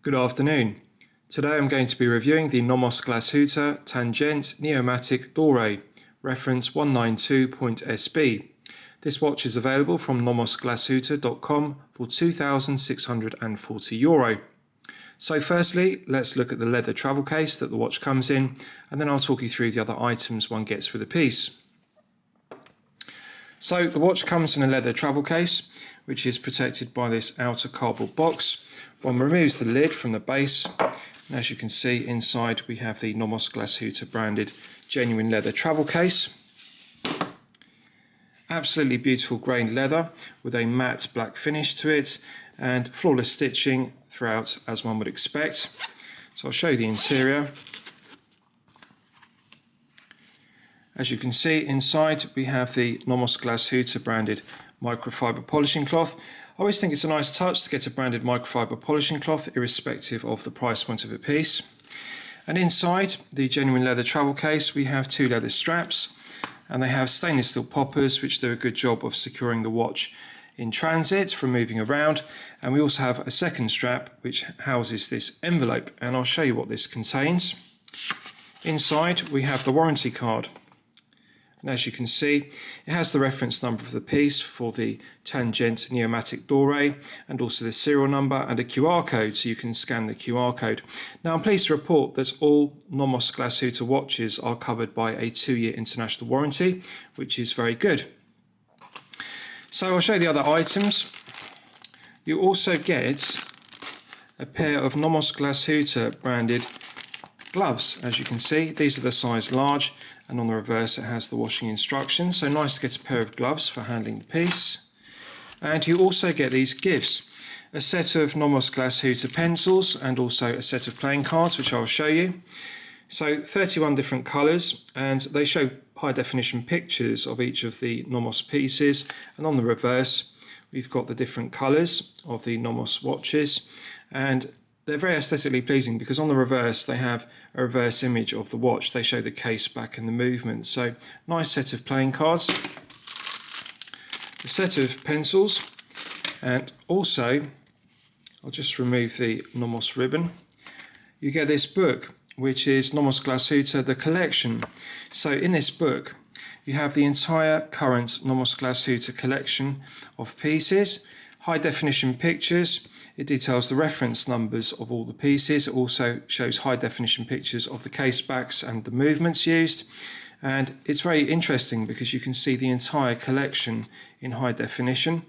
Good afternoon. Today I'm going to be reviewing the NOMOS Glashütte Tangente Neomatik Dore, reference 192.SB. This watch is available from nomosglashütte.com for €2,640. So firstly, let's look at the leather travel case that the watch comes in, and then I'll talk you through the other items one gets with the piece. So the watch comes in a leather travel case, which is protected by this outer cardboard box. One removes the lid from the base, and as you can see inside we have the NOMOS Glashütte branded genuine leather travel case. Absolutely beautiful grained leather with a matte black finish to it and flawless stitching throughout as one would expect. So I'll show you the interior. As you can see inside we have the NOMOS Glashütte branded microfiber polishing cloth. I always think it's a nice touch to get a branded microfiber polishing cloth irrespective of the price point of a piece. And inside the genuine leather travel case we have two leather straps, and they have stainless steel poppers which do a good job of securing the watch in transit from moving around. And we also have a second strap which houses this envelope, and I'll show you what this contains. Inside we have the warranty card. And as you can see, it has the reference number of the piece for the Tangente Neomatik Dore, and also the serial number and a QR code, so you can scan the QR code. Now I'm pleased to report that all NOMOS Glashütte watches are covered by a 2-year international warranty, which is very good. So I'll show you the other items. You also get a pair of NOMOS Glashütte branded gloves. As you can see, these are the size large, and on the reverse it has the washing instructions, so nice to get a pair of gloves for handling the piece. And you also get these gifts, a set of NOMOS Glashütte pencils and also a set of playing cards which I'll show you. So 31 different colours, and they show high definition pictures of each of the NOMOS pieces, and on the reverse we've got the different colours of the NOMOS watches, and they're very aesthetically pleasing because on the reverse they have a reverse image of the watch. They show the case back and the movement. So nice set of playing cards, a set of pencils, and also I'll just remove the NOMOS ribbon. You get this book which is NOMOS Glashütte The Collection. So in this book you have the entire current NOMOS Glashütte collection of pieces, high definition pictures. It details the reference numbers of all the pieces. It also shows high definition pictures of the case backs and the movements used. And it's very interesting because you can see the entire collection in high definition.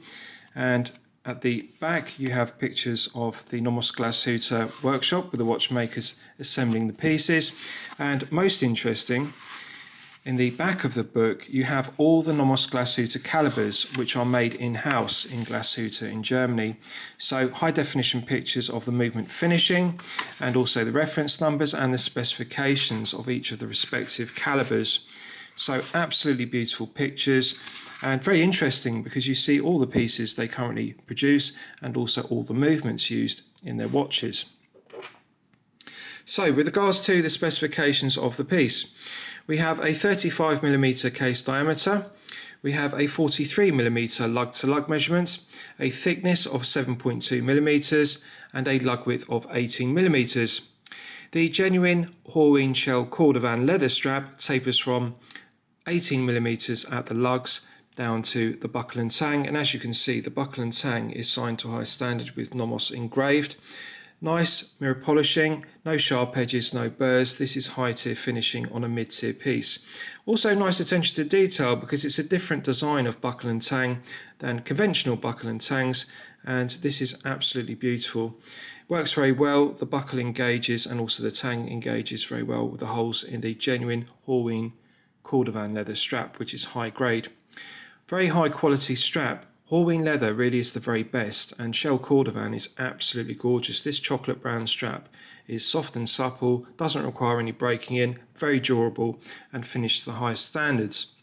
And at the back you have pictures of the NOMOS Glashütte workshop with the watchmakers assembling the pieces. And most interesting, in the back of the book you have all the NOMOS Glashütte calibers which are made in-house in Glashütte in Germany. So high definition pictures of the movement finishing, and also the reference numbers and the specifications of each of the respective calibers. So absolutely beautiful pictures, and very interesting because you see all the pieces they currently produce and also all the movements used in their watches. So with regards to the specifications of the piece, we have a 35mm case diameter, we have a 43mm lug-to-lug measurement, a thickness of 7.2mm and a lug width of 18mm. The genuine Horween shell cordovan leather strap tapers from 18mm at the lugs down to the buckle and tang, and as you can see the buckle and tang is signed to high standard with NOMOS engraved. Nice mirror polishing, no sharp edges, no burrs. This is high tier finishing on a mid tier piece. Also nice attention to detail because it's a different design of buckle and tang than conventional buckle and tangs, and this is absolutely beautiful. Works very well, the buckle engages and also the tang engages very well with the holes in the genuine Horween cordovan leather strap, which is high grade. Very high quality strap. Horween leather really is the very best, and shell cordovan is absolutely gorgeous. This chocolate brown strap is soft and supple, doesn't require any breaking in, very durable and finished to the highest standards.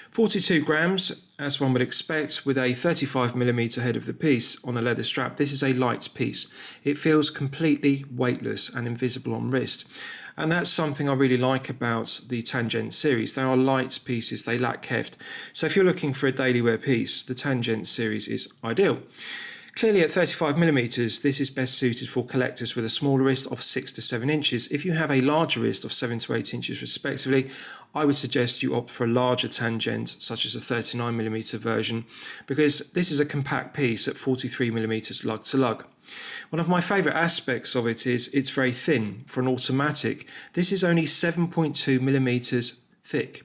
42 grams, as one would expect, with a 35mm head of the piece on a leather strap. This is a light piece. It feels completely weightless and invisible on wrist. And that's something I really like about the Tangente series. They are light pieces, they lack heft. So if you're looking for a daily wear piece, the Tangente series is ideal. Clearly at 35mm, this is best suited for collectors with a smaller wrist of 6 to 7 inches. If you have a larger wrist of 7 to 8 inches respectively, I would suggest you opt for a larger tangent, such as a 39mm version, because this is a compact piece at 43mm lug to lug. One of my favourite aspects of it is it's very thin. For an automatic, this is only 7.2mm thick.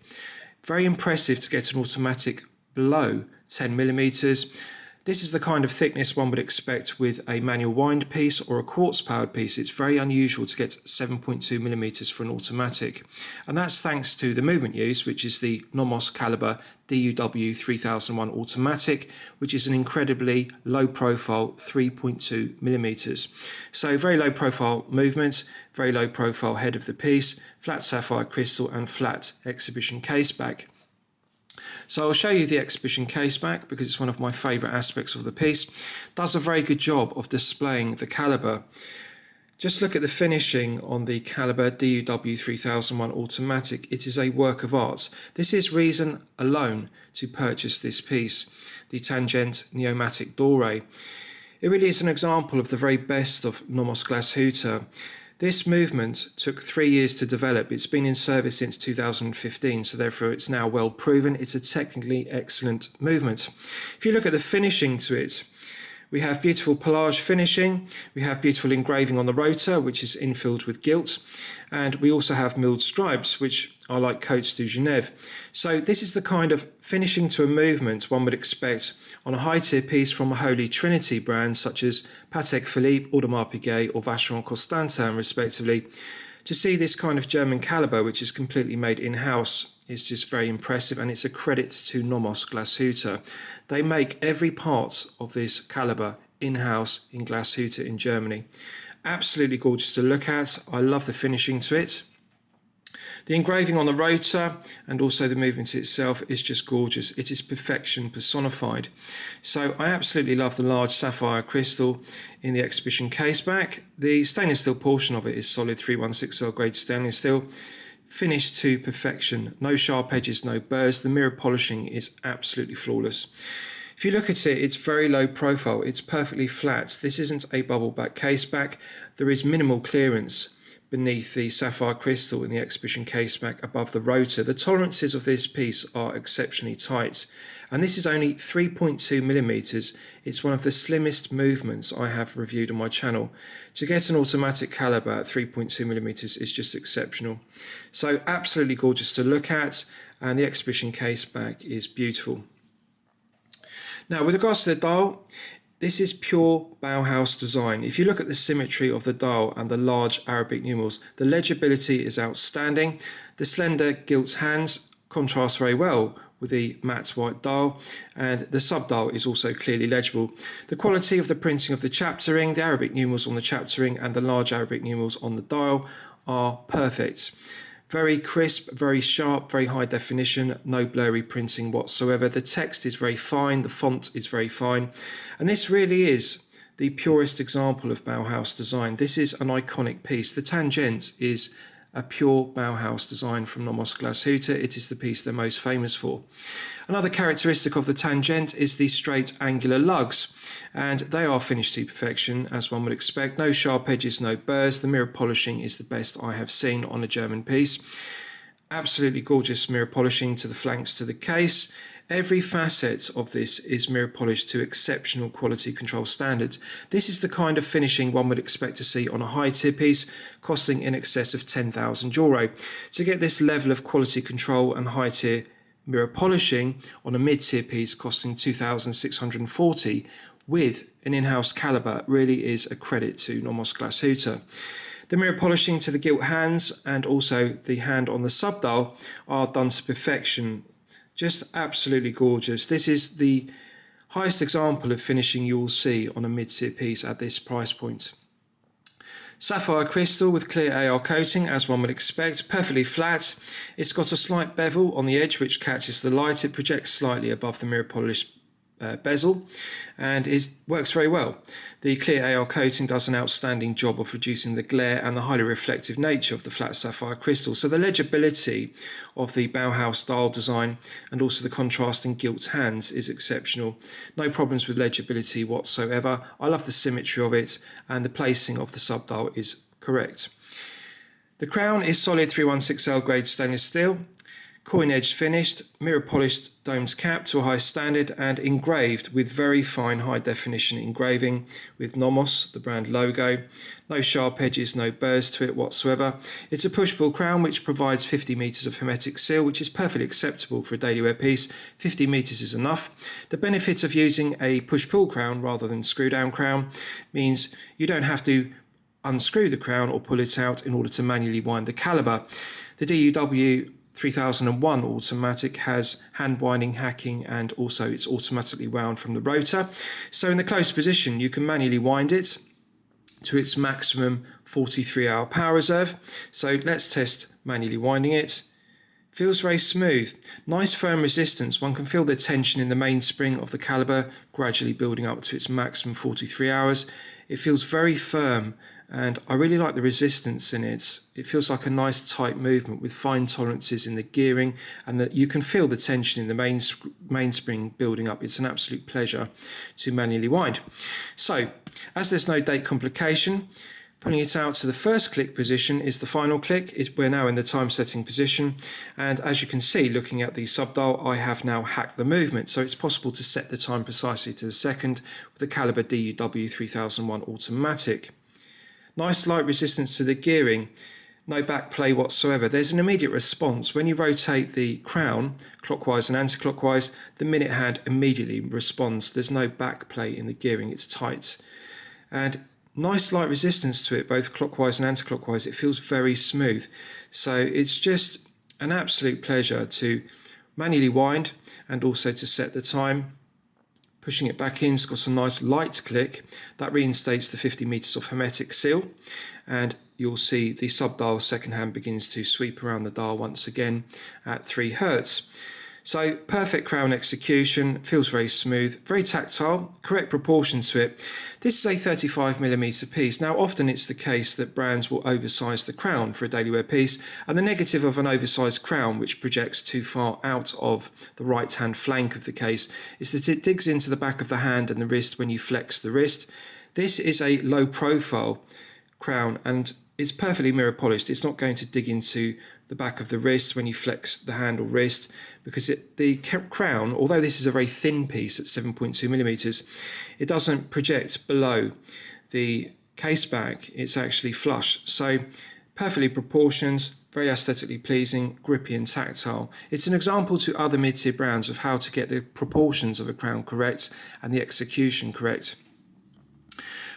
Very impressive to get an automatic below 10mm. This is the kind of thickness one would expect with a manual wind piece or a quartz powered piece. It's very unusual to get 7.2mm for an automatic. And that's thanks to the movement used, which is the NOMOS caliber DUW 3001 automatic, which is an incredibly low profile 3.2mm. So very low profile movement, very low profile head of the piece, flat sapphire crystal and flat exhibition caseback. So I'll show you the exhibition caseback because it's one of my favourite aspects of the piece. Does a very good job of displaying the calibre. Just look at the finishing on the calibre DUW 3001 automatic. It is a work of art. This is reason alone to purchase this piece, the Tangente Neomatik Dore. It really is an example of the very best of NOMOS Glashütte. This movement took 3 years to develop. It's been in service since 2015, so therefore it's now well proven. It's a technically excellent movement. If you look at the finishing to it, we have beautiful pelage finishing, we have beautiful engraving on the rotor, which is infilled with gilt, and we also have milled stripes, which are like coats de Genève. So this is the kind of finishing to a movement one would expect on a high-tier piece from a Holy Trinity brand, such as Patek Philippe, Audemars Piguet, or Vacheron Constantin, respectively. To see this kind of German calibre, which is completely made in-house, is just very impressive, and it's a credit to NOMOS Glashütte. They make every part of this calibre in-house in Glashütte in Germany. Absolutely gorgeous to look at. I love the finishing to it. The engraving on the rotor and also the movement itself is just gorgeous. It is perfection personified. So I absolutely love the large sapphire crystal in the exhibition caseback. The stainless steel portion of it is solid 316L grade stainless steel, finished to perfection. No sharp edges, no burrs. The mirror polishing is absolutely flawless. If you look at it, it's very low profile. It's perfectly flat. This isn't a bubble back caseback. There is minimal clearance beneath the sapphire crystal in the exhibition caseback above the rotor. The tolerances of this piece are exceptionally tight, and this is only 3.2mm. It's one of the slimmest movements I have reviewed on my channel. To get an automatic calibre at 3.2mm is just exceptional. So absolutely gorgeous to look at, and the exhibition caseback is beautiful. Now with regards to the dial, this is pure Bauhaus design. If you look at the symmetry of the dial and the large Arabic numerals, the legibility is outstanding. The slender gilt hands contrast very well with the matte white dial, and the sub-dial is also clearly legible. The quality of the printing of the chapter ring, the Arabic numerals on the chapter ring and the large Arabic numerals on the dial are perfect. Very crisp, very sharp, very high definition, no blurry printing whatsoever. The text is very fine, the font is very fine, and this really is the purest example of Bauhaus design. This is an iconic piece. The Tangente is a pure Bauhaus design from NOMOS Glashütte. It is the piece they're most famous for. Another characteristic of the Tangente is the straight angular lugs, and they are finished to perfection, as one would expect. No sharp edges, no burrs. The mirror polishing is the best I have seen on a German piece. Absolutely gorgeous mirror polishing to the flanks, to the case. Every facet of this is mirror polished to exceptional quality control standards. This is the kind of finishing one would expect to see on a high-tier piece costing in excess of 10,000 euro. To get this level of quality control and high-tier mirror polishing on a mid-tier piece costing 2,640 with an in-house calibre really is a credit to NOMOS Glashütte. The mirror polishing to the gilt hands and also the hand on the subdial are done to perfection. Just absolutely gorgeous. This is the highest example of finishing you will see on a mid-tier piece at this price point. Sapphire crystal with clear AR coating, as one would expect, perfectly flat. It's got a slight bevel on the edge which catches the light. It projects slightly above the mirror polished bezel, and it works very well. The clear AR coating does an outstanding job of reducing the glare and the highly reflective nature of the flat sapphire crystal. So the legibility of the Bauhaus style design and also the contrasting gilt hands is exceptional. No problems with legibility whatsoever. I love the symmetry of it, and the placing of the subdial is correct. The crown is solid 316L grade stainless steel, coin edged finished, mirror polished domed cap to a high standard, and engraved with very fine high definition engraving with NOMOS, the brand logo. No sharp edges, no burrs to it whatsoever. It's a push-pull crown which provides 50 metres of hermetic seal, which is perfectly acceptable for a daily wear piece. 50 metres is enough. The benefit of using a push-pull crown rather than screw-down crown means you don't have to unscrew the crown or pull it out in order to manually wind the caliber. The DUW 3001 automatic has hand winding, hacking, and also it's automatically wound from the rotor. So in the close position you can manually wind it to its maximum 43-hour power reserve. So let's test manually winding it. Feels very smooth, nice firm resistance. One can feel the tension in the mainspring of the caliber gradually building up to its maximum 43 hours. It feels very firm, and I really like the resistance in it. It feels like a nice tight movement with fine tolerances in the gearing, and that you can feel the tension in the mainspring building up. It's an absolute pleasure to manually wind. So, as there's no date complication, pulling it out to the first click position is the final click. We're now in the time setting position, and as you can see, looking at the subdial, I have now hacked the movement, so it's possible to set the time precisely to the second with the caliber DUW 3001 automatic. Nice light resistance to the gearing, no back play whatsoever. There's an immediate response. When you rotate the crown clockwise and anti-clockwise, the minute hand immediately responds. There's no back play in the gearing, it's tight. And nice light resistance to it, both clockwise and anti-clockwise. It feels very smooth. So it's just an absolute pleasure to manually wind and also to set the time. Pushing it back in, it's got a nice light click that reinstates the 50 metres of hermetic seal, and you'll see the subdial second hand begins to sweep around the dial once again at 3 Hz. So perfect crown execution, feels very smooth, very tactile, correct proportion to it. This is a 35mm piece. Now often it's the case that brands will oversize the crown for a daily wear piece, and the negative of an oversized crown which projects too far out of the right hand flank of the case is that it digs into the back of the hand and the wrist when you flex the wrist. This is a low profile crown and it's perfectly mirror polished. It's not going to dig into the back of the wrist when you flex the hand or wrist, because the crown, although this is a very thin piece at 7.2mm, it doesn't project below the caseback. It's actually flush. So perfectly proportioned, very aesthetically pleasing, grippy and tactile. It's an example to other mid-tier brands of how to get the proportions of a crown correct and the execution correct.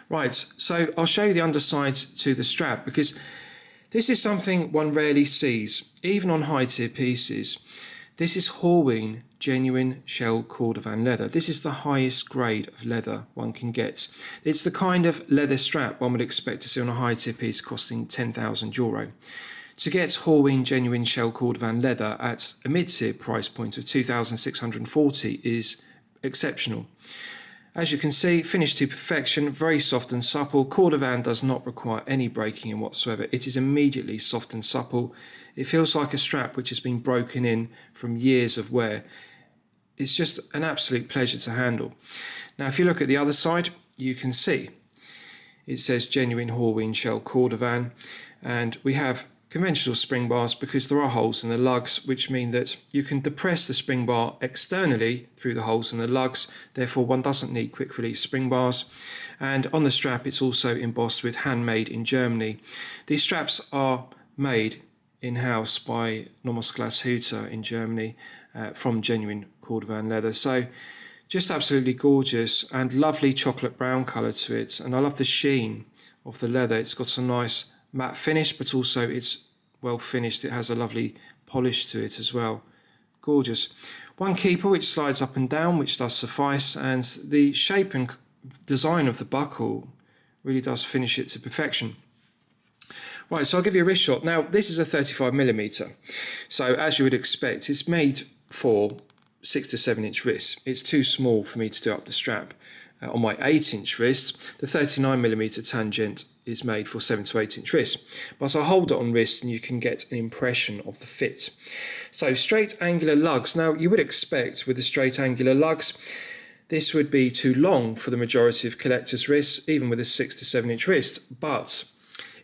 Right, so I'll show you the underside to the strap, because this is something one rarely sees, even on high-tier pieces. This is Horween genuine shell cordovan leather. This is the highest grade of leather one can get. It's the kind of leather strap one would expect to see on a high-tier piece costing €10,000. To get Horween genuine shell cordovan leather at a mid-tier price point of €2,640 is exceptional. As you can see, finished to perfection, very soft and supple. Cordovan does not require any breaking in whatsoever. It is immediately soft and supple. It feels like a strap which has been broken in from years of wear. It's just an absolute pleasure to handle. Now, if you look at the other side, you can see it says genuine Horween shell cordovan, and we have conventional spring bars because there are holes in the lugs, which mean that you can depress the spring bar externally through the holes in the lugs. Therefore, one doesn't need quick release spring bars. And on the strap, it's also embossed with handmade in Germany. These straps are made in-house by NOMOS Glashütte in Germany from genuine cordovan leather. So just absolutely gorgeous and lovely chocolate brown colour to it. And I love the sheen of the leather. It's got a nice matte finish, but also it's well finished. It has a lovely polish to it as well. Gorgeous. One keeper which slides up and down, which does suffice, and the shape and design of the buckle really does finish it to perfection. Right, so I'll give you a wrist shot. Now, this is a 35mm. So as you would expect, it's made for 6 to 7 inch wrist. It's too small for me to do up the strap. On my 8-inch wrist, the 39mm tangent is made for 7 to 8 inch wrist. But I hold it on wrist and you can get an impression of the fit. So straight angular lugs. Now you would expect with the straight angular lugs, this would be too long for the majority of collectors' wrists, even with a 6 to 7 inch wrist. But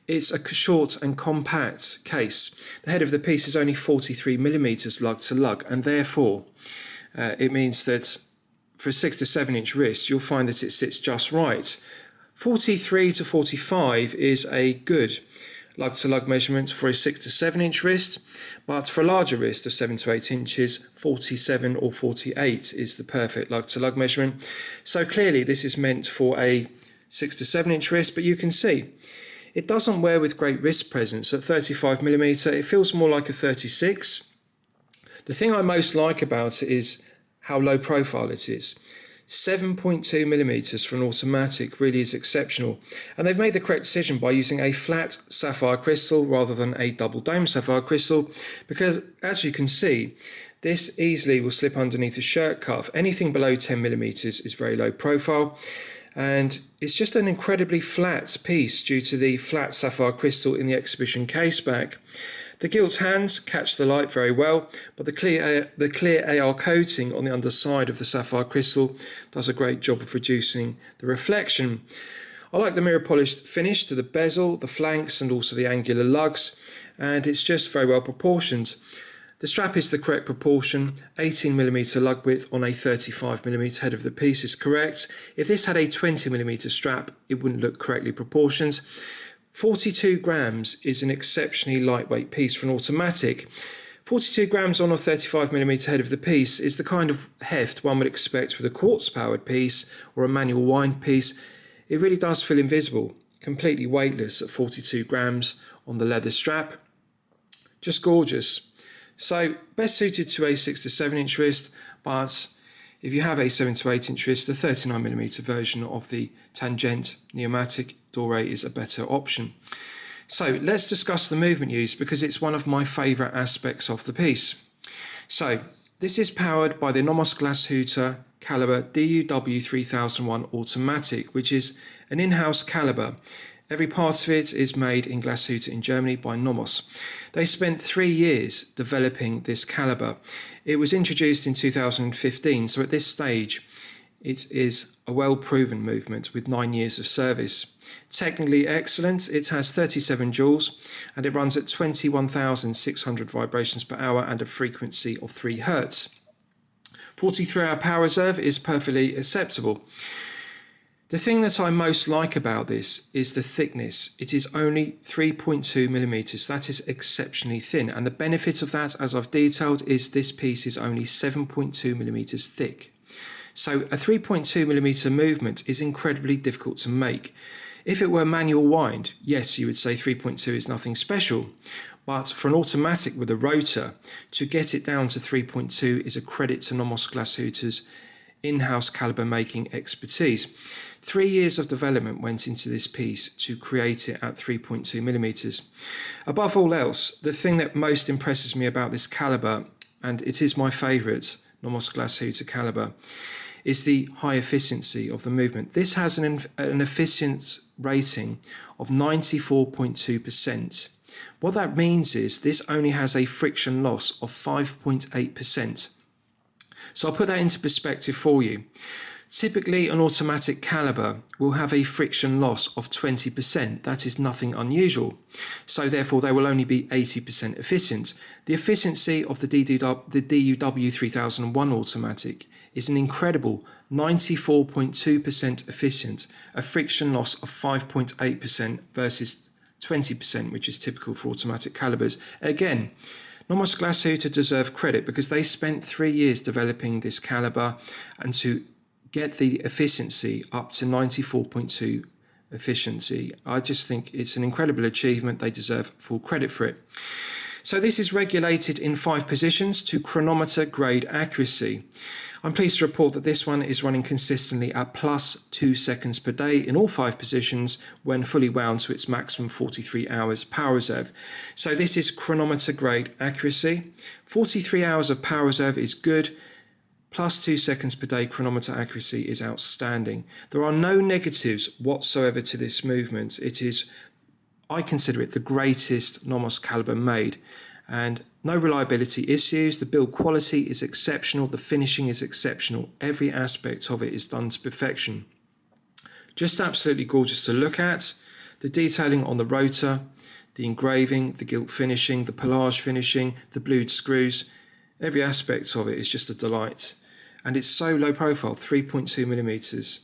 it's a short and compact case. The head of the piece is only 43mm lug to lug, and therefore it means that for a 6 to 7 inch wrist, you'll find that it sits just right. 43 to 45 is a good lug to lug measurement for a 6 to 7 inch wrist, but for a larger wrist of 7 to 8 inches, 47 or 48 is the perfect lug to lug measurement. So clearly this is meant for a 6 to 7 inch wrist, but you can see it doesn't wear with great wrist presence. At 35mm, it feels more like a 36. The thing I most like about it is how low profile it is. 7.2mm for an automatic really is exceptional. And they've made the correct decision by using a flat sapphire crystal rather than a double dome sapphire crystal, because as you can see, this easily will slip underneath the shirt cuff. Anything below 10mm is very low profile. And it's just an incredibly flat piece due to the flat sapphire crystal in the exhibition caseback. The gilt hands catch the light very well, but the clear AR coating on the underside of the sapphire crystal does a great job of reducing the reflection. I like the mirror polished finish to the bezel, the flanks and also the angular lugs, and it's just very well proportioned. The strap is the correct proportion. 18mm lug width on a 35mm head of the piece is correct. If this had a 20mm strap, it wouldn't look correctly proportioned. 42 grams is an exceptionally lightweight piece for an automatic. 42 grams on a 35mm head of the piece is the kind of heft one would expect with a quartz powered piece or a manual wind piece. It really does feel invisible, completely weightless at 42 grams on the leather strap. Just gorgeous. So best suited to a 6 to 7 inch wrist, but if you have a 7 to 8 inch wrist, the 39mm version of the Tangente Neomatik Dore is a better option. So let's discuss the movement used, because it's one of my favourite aspects of the piece. So this is powered by the NOMOS Glashütte caliber DUW3001 automatic, which is an in-house caliber. Every part of it is made in Glashütte in Germany by NOMOS. They spent 3 years developing this caliber. It was introduced in 2015, so at this stage it is a well-proven movement with 9 years of service. Technically excellent, it has 37 joules and it runs at 21,600 vibrations per hour and a frequency of 3 Hz. 43-hour power reserve is perfectly acceptable. The thing that I most like about this is the thickness. It is only 3.2mm. That is exceptionally thin. And the benefit of that, as I've detailed, is this piece is only 7.2mm thick. So a 3.2mm movement is incredibly difficult to make. If it were manual wind, yes, you would say 3.2 is nothing special. But for an automatic with a rotor, to get it down to 3.2 is a credit to NOMOS Glashütte's in-house caliber making expertise. 3 years of development went into this piece to create it at 3.2mm. Above all else, the thing that most impresses me about this caliber, and it is my favourite NOMOS Glashütte caliber, is the high efficiency of the movement. This has an efficiency rating of 94.2%. What that means is this only has a friction loss of 5.8%. So I'll put that into perspective for you. Typically, an automatic caliber will have a friction loss of 20%. That is nothing unusual. So therefore, they will only be 80% efficient. The efficiency of the DUW3001 automatic is an incredible 94.2% efficient, a friction loss of 5.8% versus 20%, which is typical for automatic calibers. Again, NOMOS Glashütte deserve credit because they spent 3 years developing this caliber and to get the efficiency up to 94.2 efficiency. I just think it's an incredible achievement. They deserve full credit for it. So this is regulated in 5 positions to chronometer grade accuracy. I'm pleased to report that this one is running consistently at plus 2 seconds per day in all 5 positions when fully wound to its maximum 43 hours power reserve. So this is chronometer grade accuracy. 43 hours of power reserve is good. plus 2 seconds per day chronometer accuracy is outstanding. There are no negatives whatsoever to this movement. It is, I consider it, the greatest NOMOS caliber made, and no reliability issues. The build quality is exceptional, the finishing is exceptional, every aspect of it is done to perfection. Just absolutely gorgeous to look at. The detailing on the rotor, the engraving, the gilt finishing, the pelage finishing, the blued screws, every aspect of it is just a delight. And it's so low profile, 3.2 millimeters.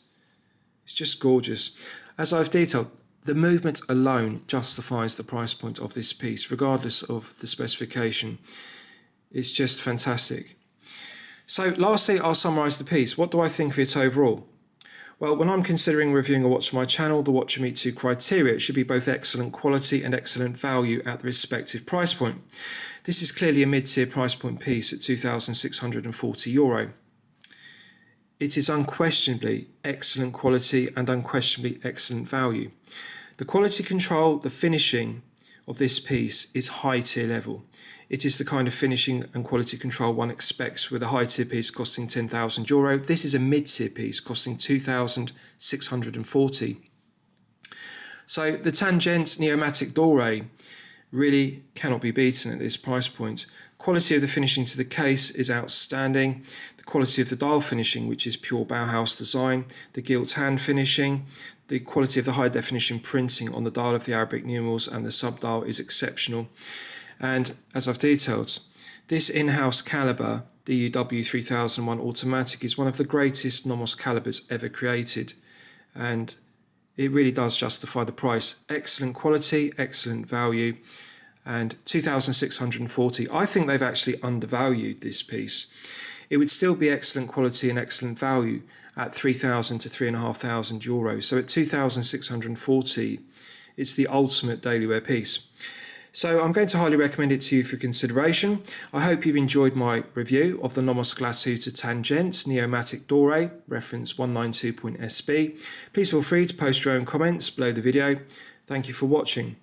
It's just gorgeous. As I've detailed, the movement alone justifies the price point of this piece, regardless of the specification. It's just fantastic. So lastly, I'll summarise the piece. What do I think of it overall? Well, when I'm considering reviewing a watch on my channel, the watch should meet 2 criteria. It should be both excellent quality and excellent value at the respective price point. This is clearly a mid-tier price point piece at €2,640. It is unquestionably excellent quality and unquestionably excellent value. The quality control, the finishing of this piece is high tier level. It is the kind of finishing and quality control one expects with a high tier piece costing €10,000. This is a mid tier piece costing €2,640. So the Tangente Neomatik Dore really cannot be beaten at this price point. Quality of the finishing to the case is outstanding. The quality of the dial finishing, which is pure Bauhaus design, the gilt hand finishing, the quality of the high definition printing on the dial of the Arabic numerals and the sub-dial is exceptional. And as I've detailed, this in-house caliber DUW 3001 automatic is one of the greatest NOMOS calibers ever created. And it really does justify the price. Excellent quality, excellent value, and €2,640. I think they've actually undervalued this piece. It would still be excellent quality and excellent value at €3,000 to €3,500. So at €2,640, it's the ultimate daily wear piece. So I'm going to highly recommend it to you for consideration. I hope you've enjoyed my review of the NOMOS Glashütte Tangente Neomatik Dore, reference 192.SB. Please feel free to post your own comments below the video. Thank you for watching.